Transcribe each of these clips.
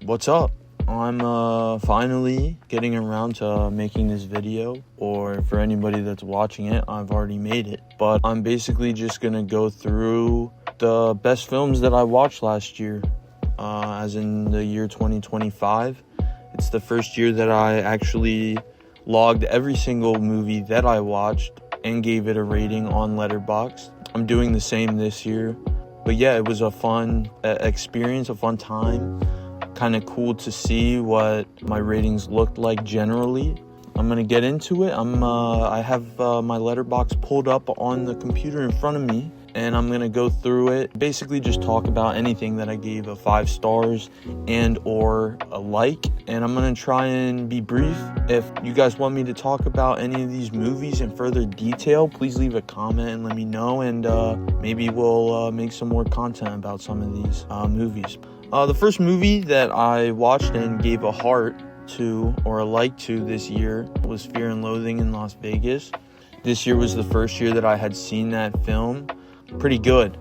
What's up? I'm finally getting around to making this video, or for anybody that's watching it, I've already made it. But I'm basically just gonna go through the best films that I watched last year, as in the year 2025. It's the first year that I actually logged every single movie that I watched and gave it a rating on Letterboxd. I'm doing the same this year. But yeah, it was a fun experience, a fun time. Kind of cool to see what my ratings looked like generally. I'm gonna get into it. I have my Letterboxd pulled up on the computer in front of me, and I'm gonna go through it. Basically, just talk about anything that I gave a 5 stars and or a like. And I'm gonna try and be brief. If you guys want me to talk about any of these movies in further detail, please leave a comment and let me know. And maybe we'll make some more content about some of these movies. The first movie that I watched and gave a heart to or a like to this year was Fear and Loathing in Las Vegas. This year was the first year that I had seen that film. Pretty good.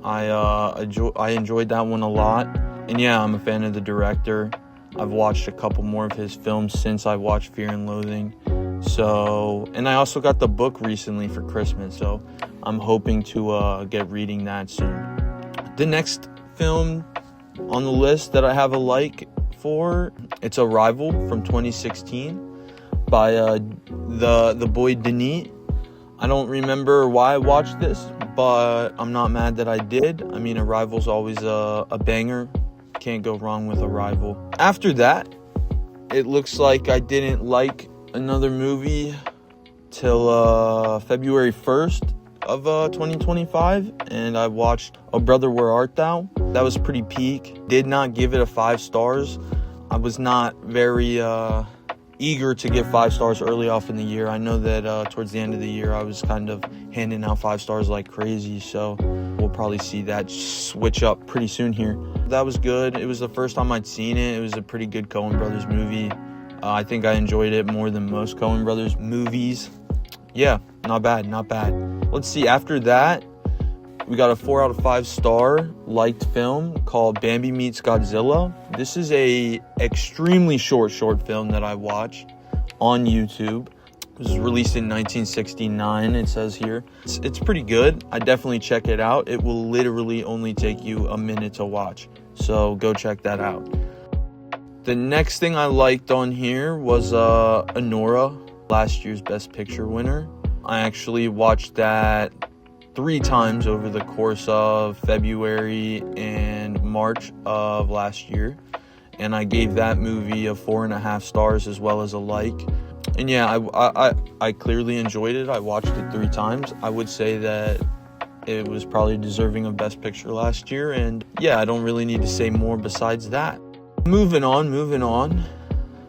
I enjoyed that one a lot. And yeah, I'm a fan of the director. I've watched a couple more of his films since I watched Fear and Loathing. And I also got the book recently for Christmas, so I'm hoping to get reading that soon. The next film on the list that I have a like for, it's Arrival from 2016 by the boy Denis. I don't remember why I watched this, but I'm not mad that I did. I mean, Arrival's always a banger. Can't go wrong with Arrival. After that, it looks like I didn't like another movie till February 1st of 2025, and I watched Oh Brother, Where Art Thou? That was pretty peak. Did not give it a 5 stars. I was not very eager to give 5 stars early off in the year. I know that towards the end of the year I was kind of handing out 5 stars like crazy, so we'll probably see that switch up pretty soon here. That was good. It was the first time I'd seen it. It was a pretty good Coen Brothers movie. I think I enjoyed it more than most Coen Brothers movies. Yeah, not bad. Let's see, after that, we got a 4 out of 5 star liked film called Bambi Meets Godzilla. This is a extremely short film that I watched on YouTube. It was released in 1969, it says here. It's pretty good. I definitely check it out. It will literally only take you a minute to watch, so go check that out. The next thing I liked on here was Anora, last year's Best Picture winner. I actually watched that 3 times over the course of February and March of last year, and I gave that movie a 4.5 stars as well as a like. And yeah, I clearly enjoyed it. I watched it 3 times. I would say that it was probably deserving of Best Picture last year, and yeah, I don't really need to say more besides that. Moving on.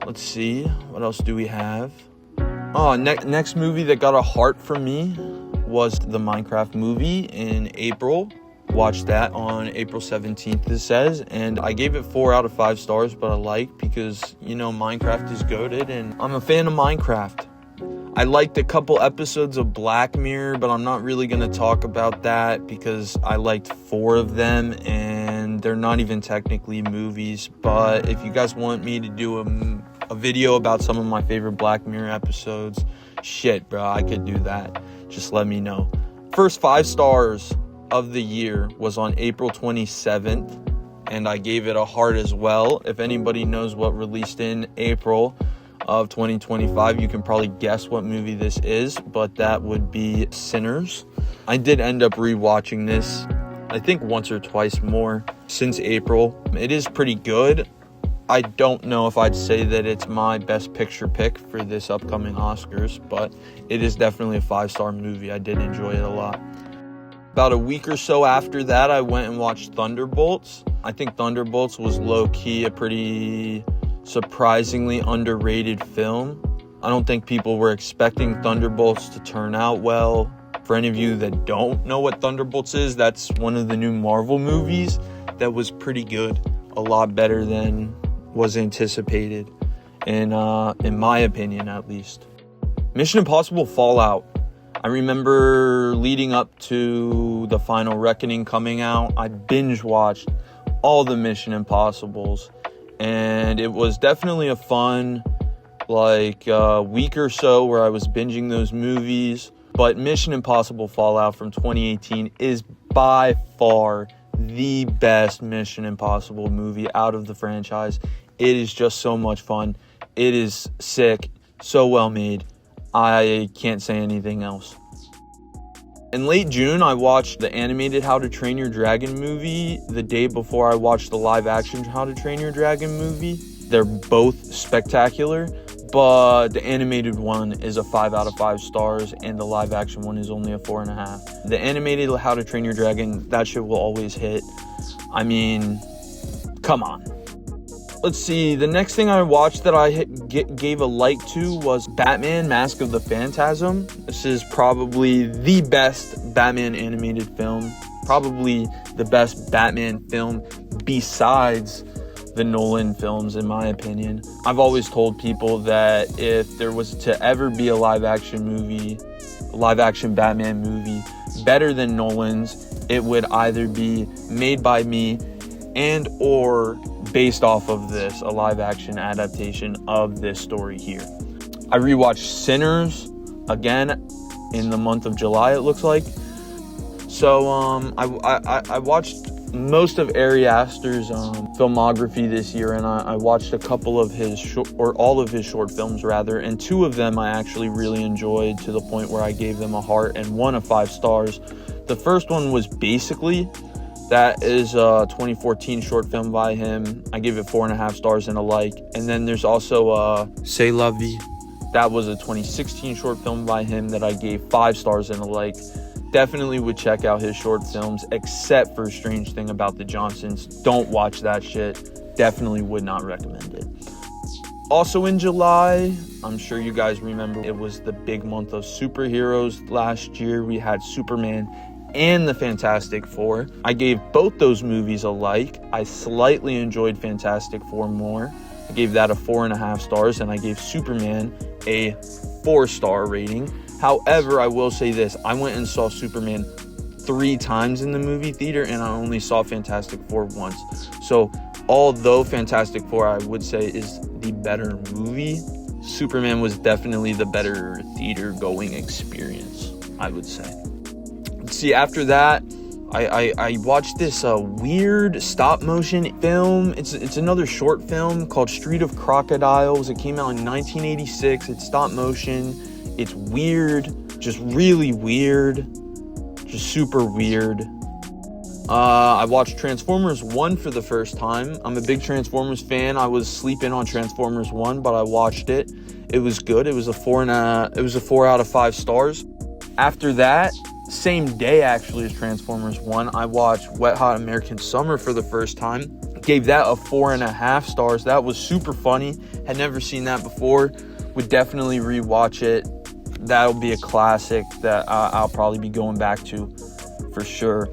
Let's see, what else do we have? Next movie that got a heart from me was the Minecraft movie in April. Watched that on April 17th, it says, and I gave it 4 out of 5 stars, but I like because, Minecraft is goated, and I'm a fan of Minecraft. I liked a couple episodes of Black Mirror, but I'm not really going to talk about that because I liked 4 of them, and they're not even technically movies. But if you guys want me to do a video about some of my favorite Black Mirror episodes, shit, bro, I could do that. Just let me know. First 5 stars of the year was on April 27th, and I gave it a heart as well. If anybody knows what released in April of 2025, you can probably guess what movie this is, but that would be Sinners. I did end up rewatching this, I think once or twice more since April. It is pretty good. I don't know if I'd say that it's my best picture pick for this upcoming Oscars, but it is definitely a 5-star movie. I did enjoy it a lot. About a week or so after that, I went and watched Thunderbolts. I think Thunderbolts was low-key a pretty surprisingly underrated film. I don't think people were expecting Thunderbolts to turn out well. For any of you that don't know what Thunderbolts is, that's one of the new Marvel movies that was pretty good. A lot better than was anticipated, in my opinion at least. Mission Impossible Fallout. I remember leading up to the Final Reckoning coming out, I binge watched all the Mission Impossibles, And it was definitely a fun, week or so where I was binging those movies. But Mission Impossible Fallout from 2018 is by far the best Mission Impossible movie out of the franchise. It is just so much fun. It is sick, so well made. I can't say anything else. In late June, I watched the animated How to Train Your Dragon movie the day before I watched the live action How to Train Your Dragon movie. They're both spectacular, but the animated one is a 5 out of 5 stars and the live action one is only a 4.5. The animated How to Train Your Dragon, that shit will always hit. I mean, come on. Let's see, the next thing I watched that I gave a like to was Batman Mask of the Phantasm. This is probably the best Batman animated film, probably the best Batman film besides the Nolan films, in my opinion. I've always told people that if there was to ever be a live action Batman movie better than Nolan's, it would either be made by me and or based off of this, a live action adaptation of this story here. I rewatched Sinners again in the month of July, it looks like. So I watched most of Ari Aster's filmography this year, and I watched a couple of his all of his short films rather, and 2 of them I actually really enjoyed to the point where I gave them a heart and 1 of 5 stars. The first one was Basically. That is a 2014 short film by him. I gave it 4.5 stars and a like. And then there's also C'est la vie. That was a 2016 short film by him that I gave 5 stars and a like. Definitely would check out his short films, except for Strange Thing About the Johnsons. Don't watch that shit. Definitely would not recommend it. Also in July, I'm sure you guys remember, it was the big month of superheroes last year. We had Superman and the Fantastic Four. I gave both those movies a like. I slightly enjoyed Fantastic Four more. I gave that a 4.5 stars, and I gave Superman a 4-star rating. However, I will say this. I went and saw Superman 3 times in the movie theater, and I only saw Fantastic Four once. So, although Fantastic Four, I would say, is the better movie, Superman was definitely the better theater-going experience, I would say. See, after that, I watched this weird stop-motion film. It's another short film called Street of Crocodiles. It came out in 1986. It's stop-motion. It's weird, just really weird, just super weird. I watched Transformers 1 for the first time. I'm a big Transformers fan. I was sleeping on Transformers 1, but I watched it. It was good. It was a 4 out of 5 stars. After that, same day actually as Transformers 1, I watched Wet Hot American Summer for the first time. Gave that a 4.5 stars. That was super funny. Had never seen that before. Would definitely rewatch it. That'll be a classic that I'll probably be going back to for sure.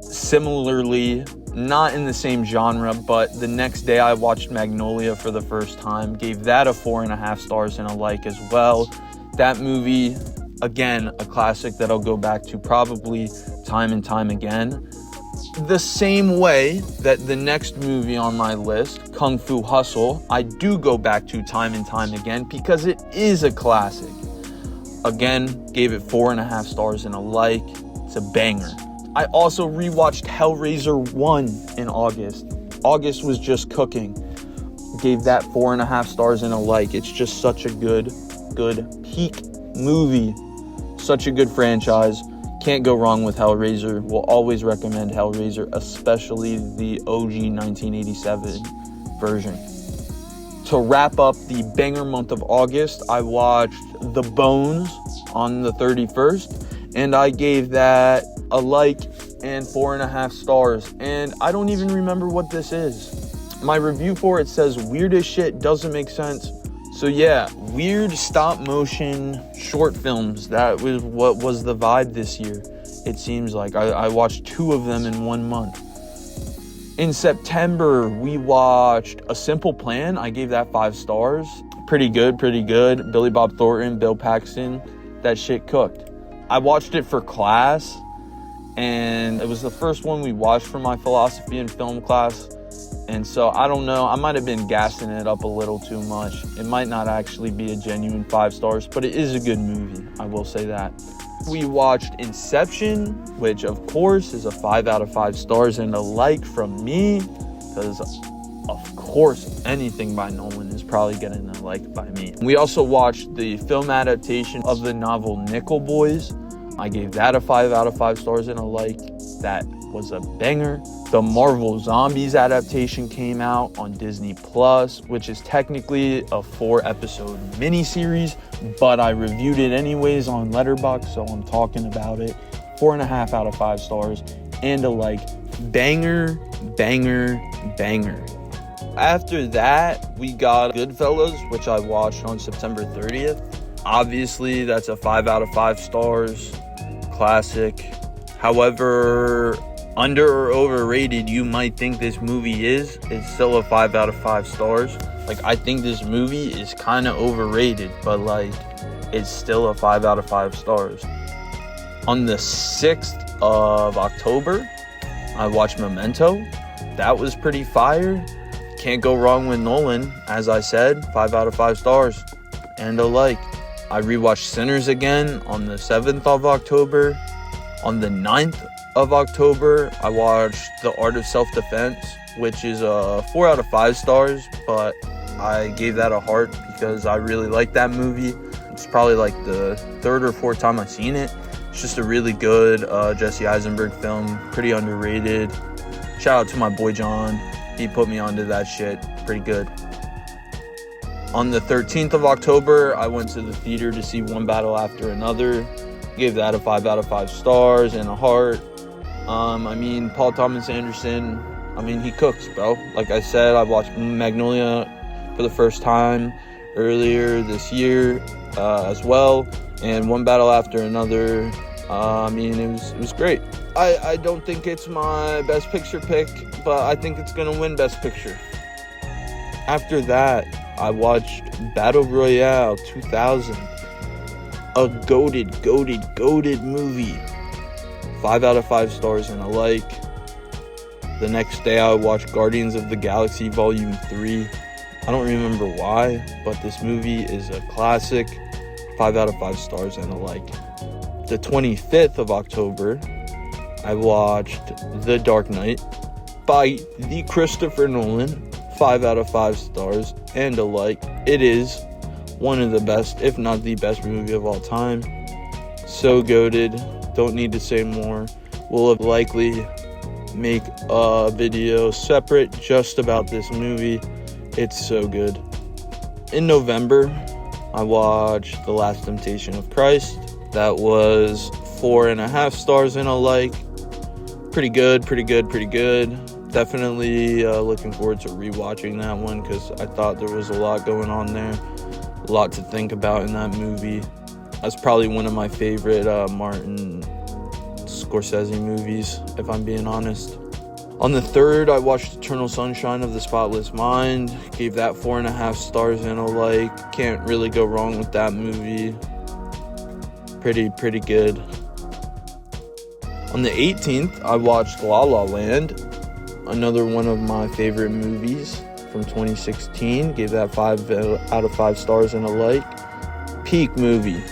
Similarly, not in the same genre, but the next day I watched Magnolia for the first time. Gave that a 4.5 stars and a like as well. That movie, again, a classic that I'll go back to probably time and time again. The same way that the next movie on my list, Kung Fu Hustle, I do go back to time and time again because it is a classic. Again, gave it 4.5 stars and a like. It's a banger. I also rewatched Hellraiser 1 in August. August was just cooking. Gave that 4.5 stars and a like. It's just such a good peak movie. Such a good franchise. Can't go wrong with Hellraiser. Will always recommend Hellraiser, especially the OG 1987 version. To wrap up the banger month of August, I watched The Bones on the 31st, and I gave that a like and 4.5 stars. And I don't even remember what this is. My review for it says weird as shit, doesn't make sense. So yeah, weird stop motion short films. That was what was the vibe this year. It seems like I watched 2 of them in 1 month. In September, we watched A Simple Plan. I gave that 5 stars. Pretty good. Billy Bob Thornton, Bill Paxton, that shit cooked. I watched it for class, and it was the first one we watched for my philosophy and film class. And so I don't know, I might have been gassing it up a little too much. It might not actually be a genuine 5 stars, but it is a good movie, I will say that. We watched Inception, which of course is a 5 out of 5 stars and a like from me, because of course anything by Nolan is probably getting a like by me. We also watched the film adaptation of the novel Nickel Boys. I gave that a 5 out of 5 stars and a like. That was a banger. The Marvel Zombies adaptation came out on Disney Plus, which is technically a 4-episode miniseries, but I reviewed it anyways on Letterboxd, so I'm talking about it. 4.5 out of 5 stars and a like. Banger, banger, banger. After that, we got Goodfellas, which I watched on September 30th. Obviously, that's a 5 out of 5 stars. Classic. However under or overrated you might think this movie is, it's still a 5 out of 5 stars. Like, I think this movie is kind of overrated, but like, it's still a 5 out of 5 stars. On the 6th of October, I watched Memento. That was pretty fire. Can't go wrong with Nolan. As I said, 5 out of 5 stars and a like. I rewatched Sinners again on the 7th of October. On the 9th of October, I watched The Art of Self-Defense, which is a 4 out of 5 stars, but I gave that a heart because I really like that movie. It's probably like the 3rd or 4th time I've seen it. It's just a really good Jesse Eisenberg film, pretty underrated. Shout out to my boy John. He put me onto that shit. Pretty good. On the 13th of October, I went to the theater to see One Battle After Another. Gave that a 5 out of 5 stars and a heart. Paul Thomas Anderson, he cooks, bro. Like I said, I watched Magnolia for the first time earlier this year as well. And One Battle After Another, it was great. I don't think it's my best picture pick, but I think it's going to win best picture. After that, I watched Battle Royale 2000. A goated movie. 5 out of 5 stars and a like. The next day I watched Guardians of the Galaxy Volume 3. I don't remember why, but this movie is a classic. 5 out of 5 stars and a like. The 25th of October, I watched The Dark Knight by the Christopher Nolan. 5 out of 5 stars and a like. It is one of the best, if not the best movie of all time. So goated. Don't need to say more. We'll likely make a video separate just about this movie. It's so good. In November, I watched The Last Temptation of Christ. That was 4.5 stars and a like. Pretty good. Definitely looking forward to rewatching that one because I thought there was a lot going on there. A lot to think about in that movie. That's probably one of my favorite Martin Scorsese movies, if I'm being honest. On the 3rd, I watched Eternal Sunshine of the Spotless Mind. Gave that 4.5 stars and a like. Can't really go wrong with that movie. Pretty good. On the 18th, I watched La La Land. Another one of my favorite movies from 2016. Gave that 5 out of 5 stars and a like. Peak movie.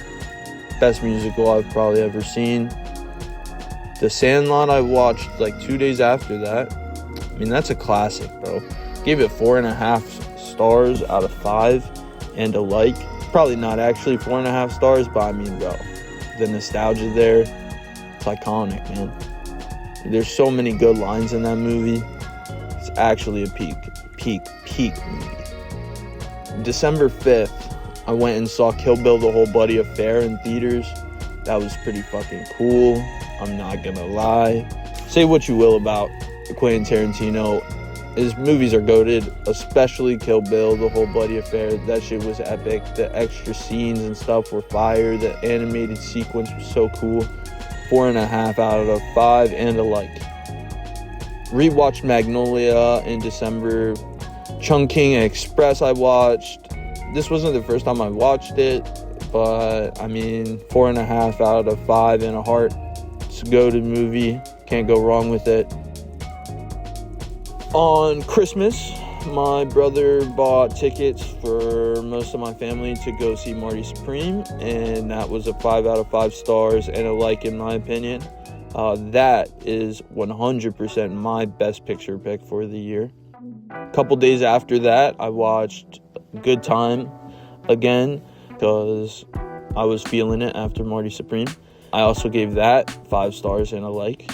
Best musical I've probably ever seen. The Sandlot I watched like 2 days after that. That's a classic, bro. Gave it 4.5 stars out of 5 and a like. Probably not actually 4.5 stars, but bro, the nostalgia there, it's iconic, man. There's so many good lines in that movie. It's actually a peak movie. December 5th, I went and saw Kill Bill The Whole Bloody Affair in theaters. That was pretty fucking cool. I'm not gonna lie. Say what you will about Quentin Tarantino. His movies are goated, especially Kill Bill, The Whole Bloody Affair. That shit was epic. The extra scenes and stuff were fire. The animated sequence was so cool. 4.5 out of 5 and a like. Rewatched Magnolia in December. Chungking Express I watched. This wasn't the first time I watched it, but 4.5 out of 5 and a heart. It's a goated movie. Can't go wrong with it. On Christmas, my brother bought tickets for most of my family to go see Marty Supreme, and that was a 5 out of 5 stars and a like in my opinion. That is 100% my best picture pick for the year. A couple days after that, I watched Good Time again because I was feeling it after Marty Supreme. I also gave that 5 stars and a like.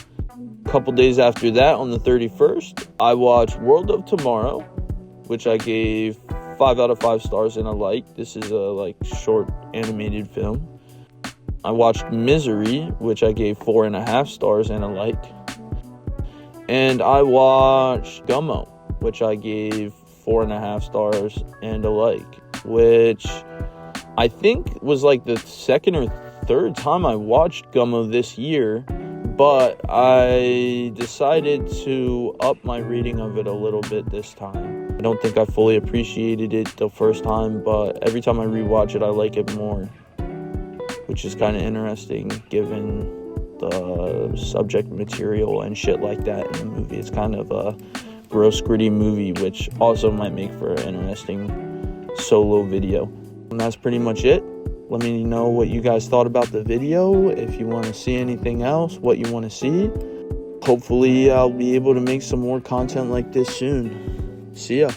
A couple days after that, on the 31st, I watched World of Tomorrow, which I gave 5 out of 5 stars and a like. This is a short animated film. I watched Misery, which I gave 4.5 stars and a like. And I watched Gummo, which I gave 4.5 stars and a like, which I think was the second or third time I watched Gummo this year, but I decided to up my reading of it a little bit this time. I don't think I fully appreciated it the first time, but every time I rewatch it, I like it more, which is kind of interesting given the subject material and shit like that in the movie. It's kind of a gross, gritty movie, which also might make for an interesting solo video. And that's pretty much it. Let me know what you guys thought about the video. If you want to see anything else, what you want to see. Hopefully I'll be able to make some more content like this soon. See ya.